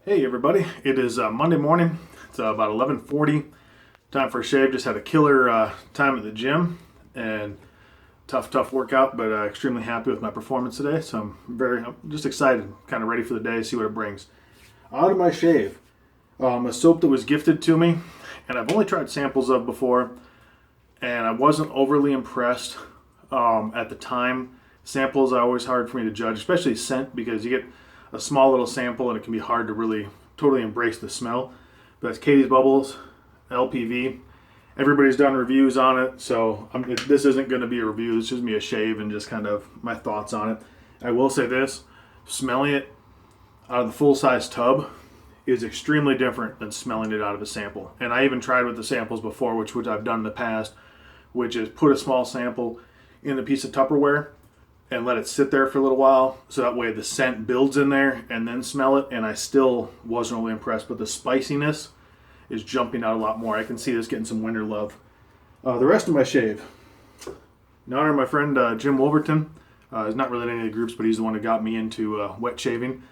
Hey everybody, it is Monday morning. It's about 11:40. Time for a shave. Just had a killer time at the gym and tough workout, but extremely happy with my performance today. So I'm just excited, kind of ready for the day, see what it brings. Out of my shave, a soap that was gifted to me, and I've only tried samples of before, and I wasn't overly impressed at the time. Samples are always hard for me to judge, especially scent, because you get a small little sample and it can be hard to really totally embrace the smell. But that's Caties Bubbles LPV. Everybody's done reviews on it, so this isn't going to be a review. It's just me a shave and just kind of my thoughts on it. I will say this, smelling it out of the full-size tub is extremely different than smelling it out of a sample. And I even tried with the samples before, which I've done in the past, which is put a small sample in a piece of Tupperware and let it sit there for a little while, so that way the scent builds in there, and then smell it. And I still wasn't really impressed, but the spiciness is jumping out a lot more. I can see this getting some winter love. The rest of my shave, in honor of my friend Jim Wolverton. He's not really in any of the groups, but he's the one who got me into wet shaving.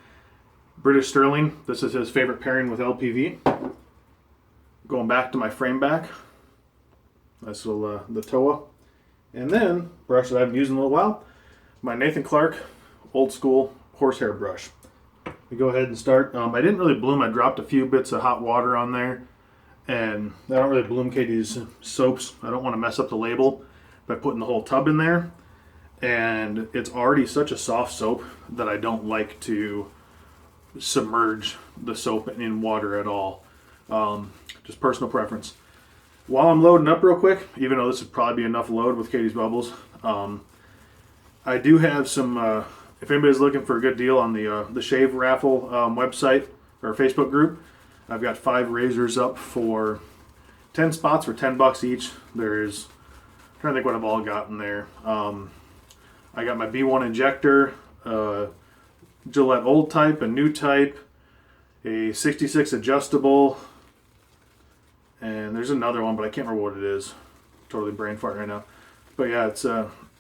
British Sterling, this is his favorite pairing with LPV. Going back to my frame back, this will the TOA. And then, brush that I've been using in a little while, my Nathan Clark old school horsehair brush. We go ahead and start. I didn't really bloom. I dropped a few bits of hot water on there, and I don't really bloom Caties soaps. I don't want to mess up the label by putting the whole tub in there, and it's already such a soft soap that I don't like to submerge the soap in water at all. Just personal preference. While I'm loading up real quick, even though this would probably be enough load with Caties Bubbles, I do have some, if anybody's looking for a good deal on the Shave Raffle website or Facebook group, I've got 5 razors up for 10 spots for $10 each. There's, I'm trying to think what I've all got in there. I got my B1 injector, Gillette old type, a new type, a 66 adjustable, and there's another one, but I can't remember what it is. Totally brain fart right now. But yeah, it's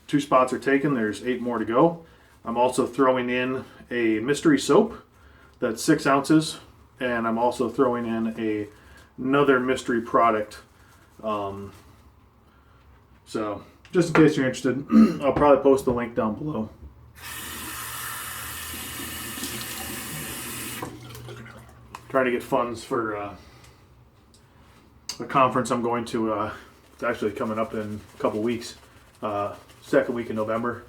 2 spots are taken. There's 8 more to go. I'm also throwing in a mystery soap that's 6 ounces, and I'm also throwing in another mystery product. So just in case you're interested, I'll probably post the link down below. Trying to get funds for a conference I'm going to. It's actually coming up in a couple weeks. Second week in November.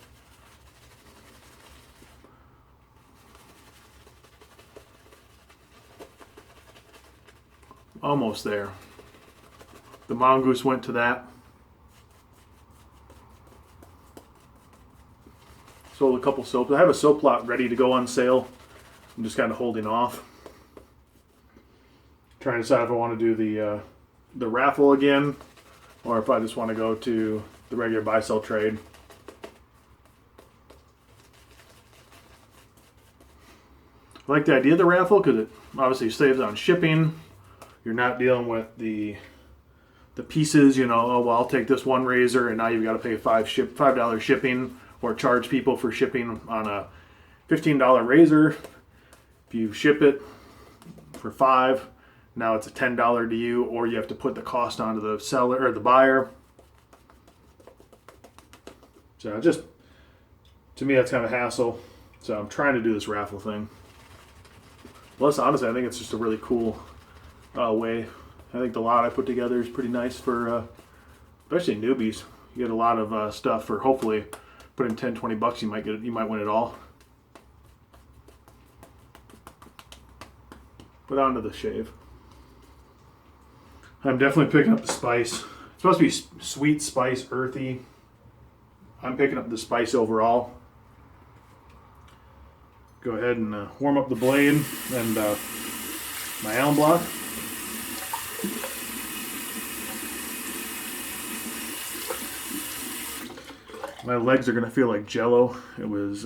Almost there. The mongoose went to that. Sold a couple soaps. I have a soap lot ready to go on sale. I'm just kind of holding off. Trying to decide if I want to do the raffle again, or if I just want to go to the regular buy-sell trade. I like the idea of the raffle because it obviously saves on shipping. You're not dealing with the pieces, you know, oh, well, I'll take this one razor and now you've got to pay $5 shipping, or charge people for shipping on a $15 razor. If you ship it for $5, now it's a $10 to you, or you have to put the cost onto the seller or the buyer. So just, to me, that's kind of a hassle. So I'm trying to do this raffle thing. Plus, honestly, I think it's just a really cool way. I think the lot I put together is pretty nice for, especially newbies. You get a lot of stuff for, hopefully, put in $10-20, you might win it all. But on to the shave. I'm definitely picking up the spice. It's supposed to be sweet, spice, earthy. I'm picking up the spice overall. Go ahead and warm up the blade and my alum block. My legs are going to feel like jello. It was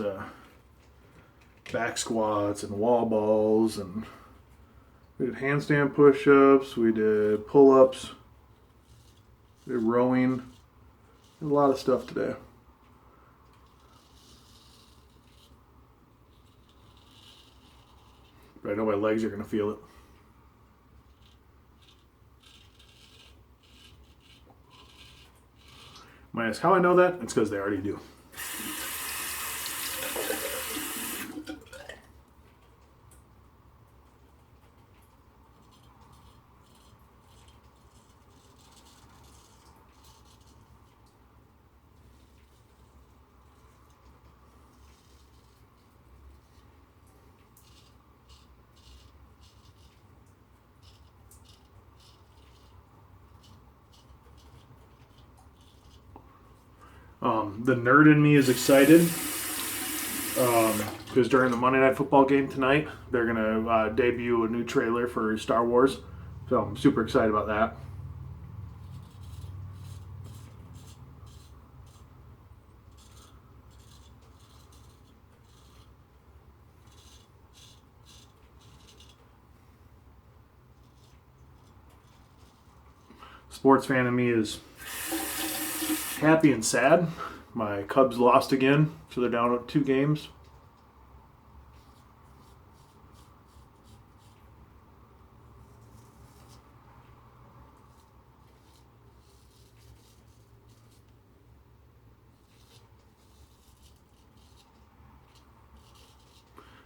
back squats and wall balls, and we did handstand push-ups, we did pull-ups, we did rowing. A lot of stuff today. but I know my legs are going to feel it. Might ask how I know that? It's because they already do. The nerd in me is excited because during the Monday Night Football game tonight, they're going to debut a new trailer for Star Wars. So I'm super excited about that. Sports fan in me is happy and sad. My Cubs lost again, so they're down 2 games.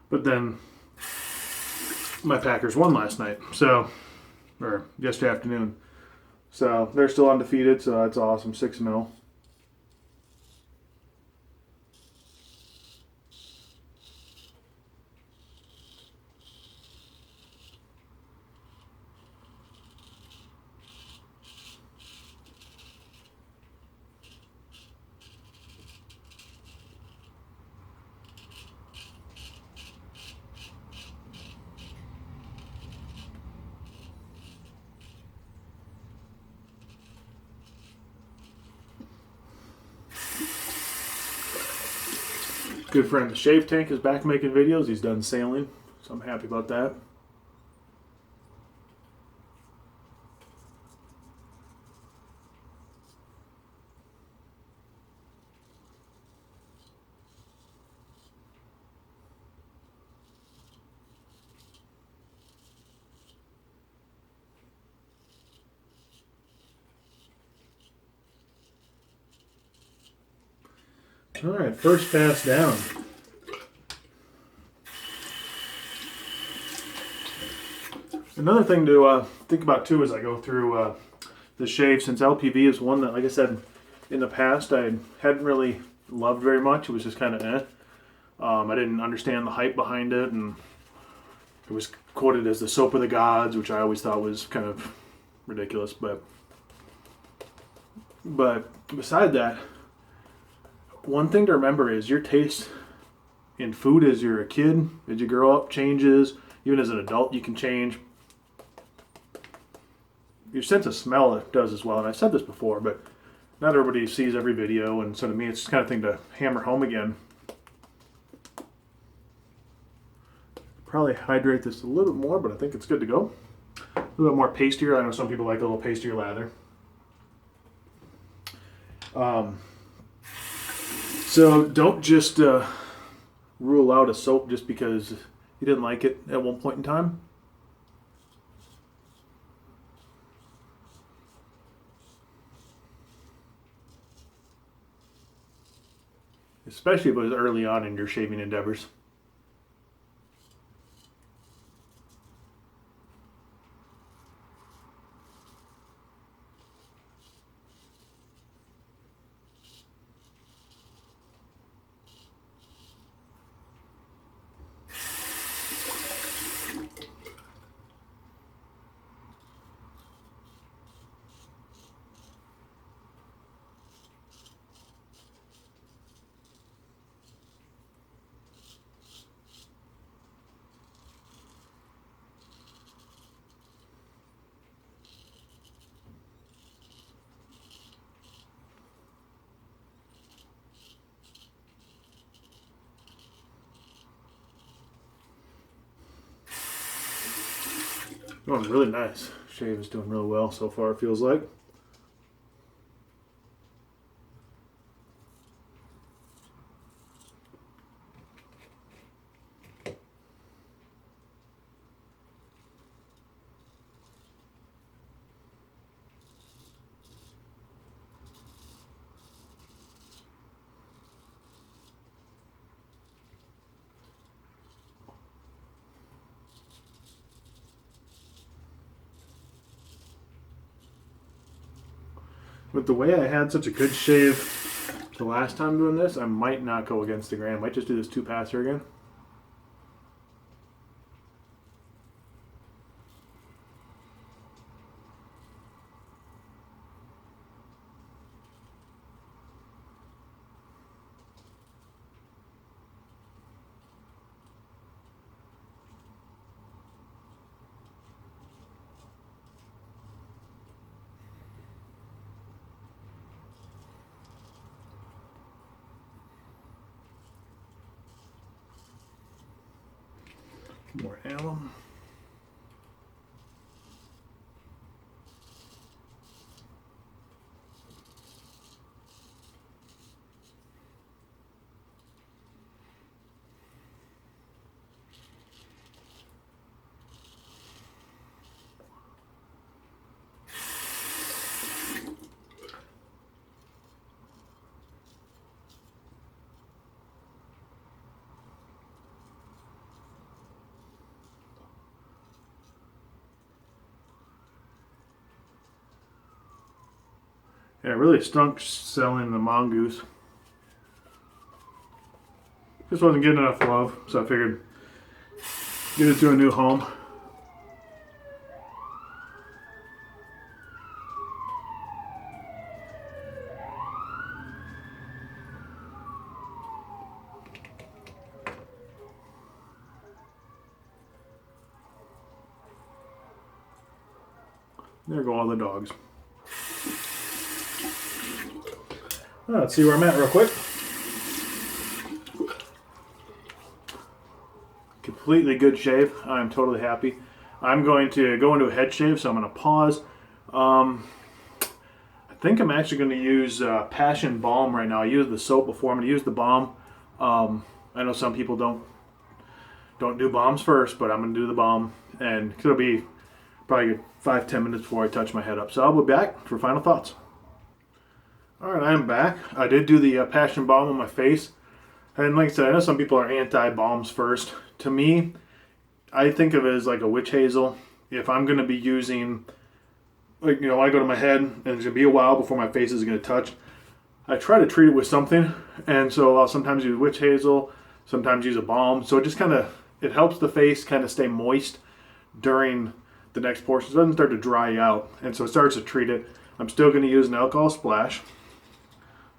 But then my Packers won last night, or yesterday afternoon. So they're still undefeated, so that's awesome, 6-0. Good friend, the Shave Tank, is back making videos. He's done sailing, so I'm happy about that. All right, first pass down. Another thing to think about too as I go through the shave, since LPV is one that, like I said, in the past I hadn't really loved very much. It was just kind of I didn't understand the hype behind it, and it was quoted as the soap of the gods, which I always thought was kind of ridiculous. But beside that, one thing to remember is your taste in food as you're a kid, as you grow up, changes. Even as an adult, you can change. Your sense of smell does as well. And I've said this before, but not everybody sees every video. And so to me, it's the kind of thing to hammer home again. Probably hydrate this a little bit more, but I think it's good to go. A little bit more pastier. I know some people like a little pastier lather. So don't just rule out a soap just because you didn't like it at one point in time. Especially if it was early on in your shaving endeavors. Going really nice. Shave is doing really well so far, it feels like. With the way I had such a good shave the last time doing this, I might not go against the grain. I might just do this 2-passer again. More alum. Yeah, it really stunk selling the mongoose. Just wasn't getting enough love, so I figured get it to a new home. There go all the dogs. Let's see where I'm at real quick. Completely good shave. I'm totally happy. I'm going to go into a head shave, so I'm going to pause. I think I'm actually going to use Passion Balm right now. I used the soap before. I'm going to use the balm. I know some people don't do balms first, but I'm going to do the balm, and it'll be probably 5-10 minutes before I touch my head up. So I'll be back for final thoughts. All right, I'm back. I did do the Passion Balm on my face. And like I said, I know some people are anti-balms first. To me, I think of it as like a witch hazel. If I'm going to be using, like, when I go to my head and it's going to be a while before my face is going to touch, I try to treat it with something. And so I'll sometimes use witch hazel, sometimes use a balm. So it just it helps the face kind of stay moist during the next portion. So it doesn't start to dry out. And so it starts to treat it. I'm still going to use an alcohol splash.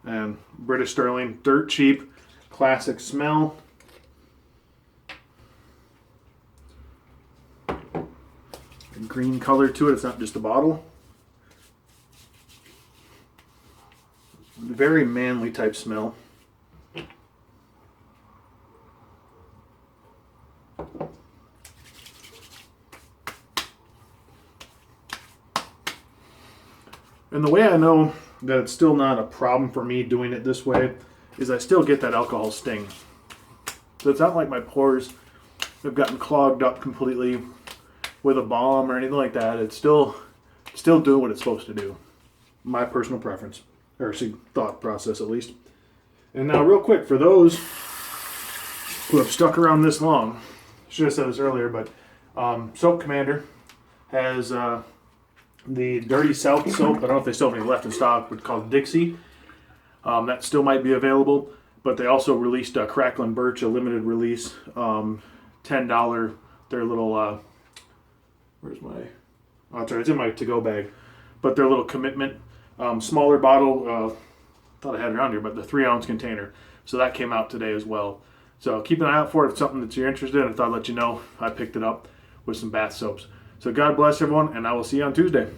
And British Sterling, dirt cheap, classic smell. A green color to it, it's not just a bottle. Very manly type smell. And the way I know that it's still not a problem for me doing it this way is I still get that alcohol sting. So it's not like my pores have gotten clogged up completely with a balm or anything like that. It's still doing what it's supposed to do. My personal preference, or thought process at least. And now real quick, for those who have stuck around this long, I should have said this earlier, but Soap Commander has the Dirty South soap. I don't know if they still have any left in stock, but called Dixie. That still might be available. But they also released Cracklin' Birch, a limited release, $10. Their little, where's my, oh, sorry, it's in my to-go bag. But their little commitment, smaller bottle, thought I had it around here, but the 3-ounce container. So that came out today as well. So keep an eye out for it if it's something that you're interested in. I thought I'd let you know I picked it up with some bath soaps. So God bless everyone, and I will see you on Tuesday.